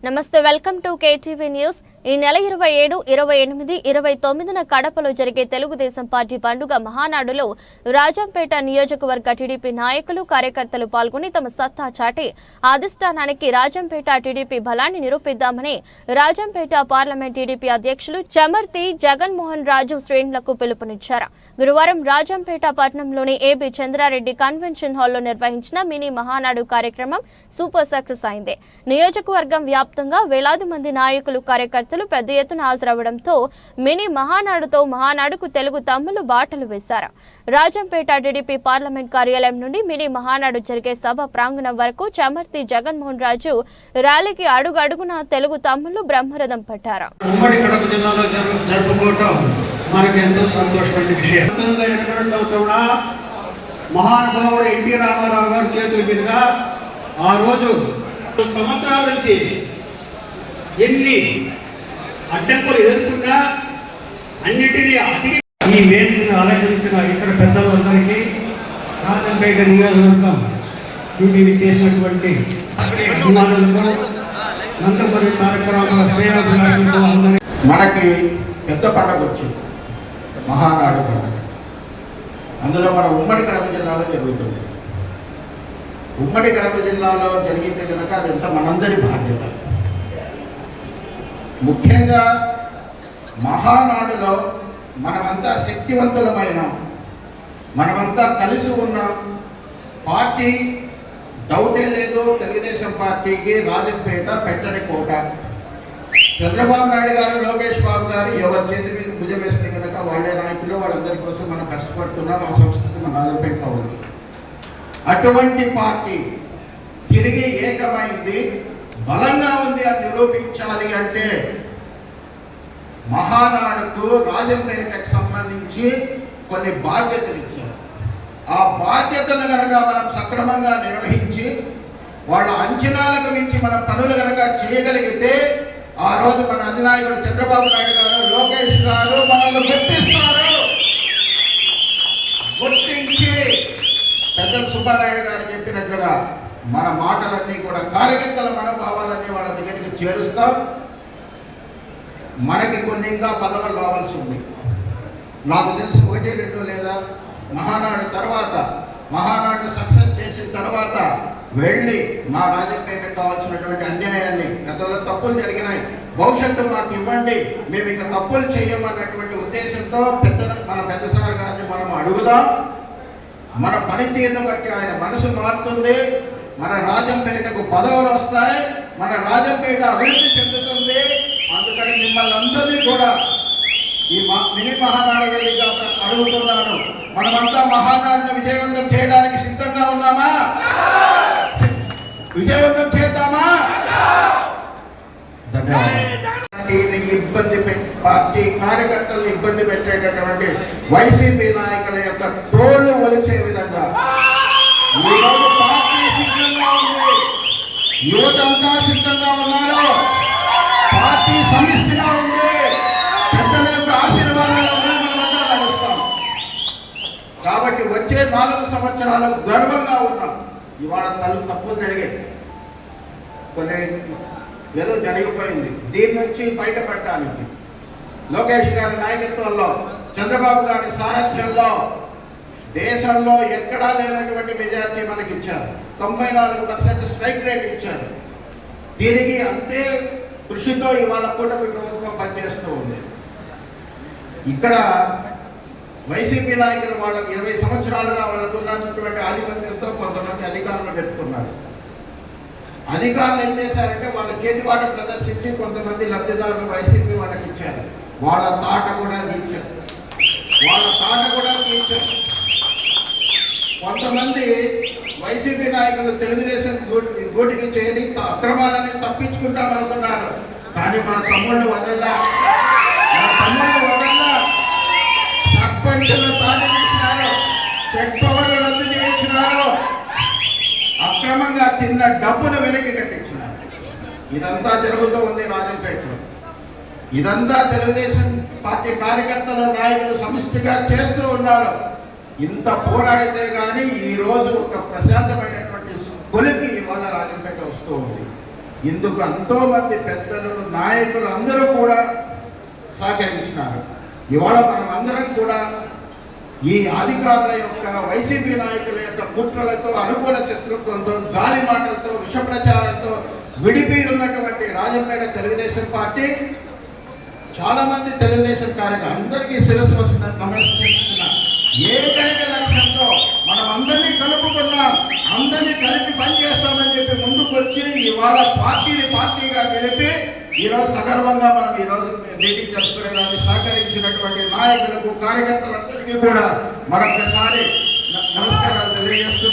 నమస్తే welcome to KTV news. ఈ నెల 27, 28, 29న కడపలో జరిగే తెలుగుదేశం పార్టీ పండుగ మహానాడులో రాజంపేట నియోజకవర్గ టీడీపీ నాయకులు కార్యకర్తలు పాల్గొని తమ సత్తా చాటి అధిష్టానానికి రాజంపేట టీడీపీ బలాన్ని నిరూపిద్దామని రాజంపేట పార్లమెంట్ టీడీపీ అధ్యక్షులు చమర్తి జగన్మోహన్ రాజు శ్రేణులకు పిలుపునిచ్చారు। గురువారం రాజంపేట పట్టణంలోని ఏబీ చంద్రారెడ్డి కన్వెన్షన్ హాల్లో నిర్వహించిన మినీ మహానాడు కార్యక్రమం సూపర్ సక్సెస్ అయింది। నియోజకవర్గం వ్యాప్తంగా వేలాది మంది నాయకులు కార్యకర్తలు పెద్ద ఎత్తున హాజరవడంతో మినీ మహానాడుతో మహానాడుకు తెలుగు తమ్ములు బాటలు వేశారు। రాజంపేట టీడీపీ పార్లమెంట్ కార్యాలయం నుండి మినీ మహానాడు జరిగే సభ ప్రాంగణం వరకు చమర్తి జగన్మోహన్ రాజు ర్యాలీకి అడుగడుగున తెలుగు తమ్ములు బ్రహ్మరథం పట్టారు। ఉమ్మడి కడప జిల్లాలో జరుపుకోవటం మనకు ఎంతో సంతోషమైన విషయం। 1982 సంవత్సరంలో మహానుభావుడు ఎన్టీ రామారావు గారి చేతుల మీదుగా ఆ రోజు సంవత్సరాల నుంచి ఎన్ని అడ్డంకులు ఎదుర్కొన్నా అన్నిటినీ ఈ వేదికను అలంకరించిన ఇతర పెద్దలందరికీ రాజంపేట నియోజకవర్గం డ్యూటీ చేసినటువంటి నందమూరి తారక రామారావు శ్రేయాభిలాషులతో మనకి పెద్ద పండుగ వచ్చింది, మహానాడు పండుగ. అందులో మన ఉమ్మడి కడప జిల్లాలో జరుగుతుంది. ఉమ్మడి కడప జిల్లాలో జరిగితే కనుక అదంతా మనందరి బాధ్యత. ముఖ్యంగా మహానాడులో మనమంతా శక్తివంతులమైన, మనమంతా కలిసి ఉన్నాం. పార్టీ డౌటే లేదు, తెలుగుదేశం పార్టీకి రాజంపేట పెట్టని కోట. చంద్రబాబు నాయుడు గారు, లోకేష్ బాబు గారు ఎవరి చేతి మీద భుజం వేస్తే కనుక వాళ్ళే నాయకులు, వాళ్ళందరి కోసం మనం కష్టపడుతున్నాం. ఆ సంస్కృతి మన రాజంపేట ఉంది. అటువంటి పార్టీ తిరిగి ఏకమైంది, బలంగా ఉంది అని నిరూపించాలి అంటే మహానాడుకు రాజంపేటకు సంబంధించి కొన్ని బాధ్యతలు ఇచ్చారు. ఆ బాధ్యతలు కనుక మనం సక్రమంగా నిర్వహించి వాళ్ళ అంచనాలకు మించి మన పనులు కనుక చేయగలిగితే ఆ రోజు మన అధినాయకుడు చంద్రబాబు నాయుడు గారు, లోకేష్ గారు మనల్ని గుర్తిస్తారు. గుర్తించి పెద్దలు సుబ్బారాయుడు గారు చెప్పినట్లుగా మన మాటలన్నీ కూడా కార్యకర్తల మనోభావాలన్నీ వాళ్ళ దగ్గరికి చేరుస్తాం. మనకి కొన్ని ఇంకా పదవులు రావాల్సి ఉంది. నాకు తెలిసి 1, 2 లేదా మహానాడు తర్వాత, మహానాడు సక్సెస్ చేసిన తర్వాత వెళ్ళి మా రాజంపేటకు కావాల్సినటువంటి అన్యాయాన్ని, గతంలో తప్పులు జరిగినాయి, భవిష్యత్తు మాకు ఇవ్వండి, మేము ఇక తప్పులు చేయమన్నటువంటి ఉద్దేశంతో మన పెద్దసారి గారిని మనం అడుగుదాం. మన పనితీరును బట్టి ఆయన మనసు మారుతుంది, మన రాజంపేటకు పదవులు వస్తాయి, మన రాజంపేట అభివృద్ధి చెందుతుంది. అందుకని మిమ్మల్ని అందరినీ కూడా ఈ మినీ మహానాడు వేదికగా అడుగుతున్నాను, మనమంతా మహానాడుని విజయవంతం చేయడానికి సిద్ధంగా ఉన్నామా? విజయవంతం చేద్దామా? ఇబ్బంది పార్టీ కార్యకర్తలను ఇబ్బంది పెట్టేటటువంటి వైసీపీ నాయకుల యొక్క తోళ్లు ఒలిచే విధంగా ఈరోజు పార్టీ సిద్ధంగా ఉంది, యువతంతా సిద్ధంగా ఉన్నారు, పార్టీ సమిష్టిగా ఉంది, పెద్దల యొక్క ఆశీర్వాదాలు మనమంతా నడుస్తాం. కాబట్టి వచ్చే 4 సంవత్సరాలు గర్వంగా ఉన్నాం. ఇవాళ తప్పులు జరిగాయి, కొన్ని ఏదో జరిగిపోయింది. దీని నుంచి బయటపడటానికి లోకేష్ గారి నాయకత్వంలో, చంద్రబాబు గారి సారథ్యంలో దేశంలో ఎక్కడా లేనటువంటి మెజార్టీ మనకి ఇచ్చారు. 94% స్ట్రైక్ రేట్ ఇచ్చారు. తిరిగి అంతే కృషితో ఇవాళ కూటమి ప్రభుత్వం పనిచేస్తూ ఉంది. ఇక్కడ వైసీపీ నాయకులు వాళ్ళకి 20 సంవత్సరాలుగా వాళ్ళకు ఉన్నటువంటి ఆధిపత్యంతో కొంతమంది అధికారులు పెట్టుకున్నారు. అధికారులు ఏం చేశారంటే వాళ్ళ చేతివాట ప్రదర్శించి కొంతమంది లబ్ధిదారులు వైసీపీ వాళ్ళకి ఇచ్చారు. వాళ్ళ తాట కూడా తీర్చారు. కొంతమంది వైసీపీ నాయకులు తెలుగుదేశం గూటికి చేరి అక్రమాలని తప్పించుకుంటామనుకున్నారు. కానీ మన తమ్ముళ్ళు వదల్లా, సర్పంచులు తాళి తీసినారు, చెక్ పవర్లు రద్దు చేయించినారు, అక్రమంగా తిన్న డబ్బును వెనక్కి కట్టించినారు. ఇదంతా జరుగుతూ ఉంది రాజంపేటలో. ఇదంతా తెలుగుదేశం పార్టీ కార్యకర్తల నాయకులు సమిష్టిగా చేస్తూ ఉన్నారు. ఇంత పోరాడితే కానీ ఈరోజు ఒక ప్రశాంతమైనటువంటి కొలికి ఇవాళ రాజంపేట వస్తూ ఉంది. ఇందుకు ఎంతో మంది పెద్దలు నాయకులు అందరూ కూడా సహకరించినారు. ఇవాళ మనం అందరం కూడా ఈ అధికారుల యొక్క వైసీపీ నాయకుల యొక్క కుట్రలతో, అనుకూల శత్రుత్వంతో, గాలి మాటలతో, విష ప్రచారంతో విడిపోయి ఉన్నటువంటి రాజంపేట తెలుగుదేశం పార్టీ చాలా మంది తెలుగుదేశం కార్యకర్తలు అందరికీ శిరస్సు నమస్కరిస్తున్నారు. ఏకైక లక్ష్యంతో మనం అందరినీ కలుపుకున్నాం, అందరినీ కలిపి పనిచేస్తామని చెప్పి ముందుకు వచ్చి ఇవాళ పార్టీగా గెలిపి ఈరోజు సగర్వంగా మనం ఈరోజు మీటింగ్ జరుపుకునేదాన్ని సహకరించినటువంటి నాయకులకు, కార్యకర్తలందరికీ కూడా మరొకసారి నమస్కారాలు తెలియజేస్తున్నాం.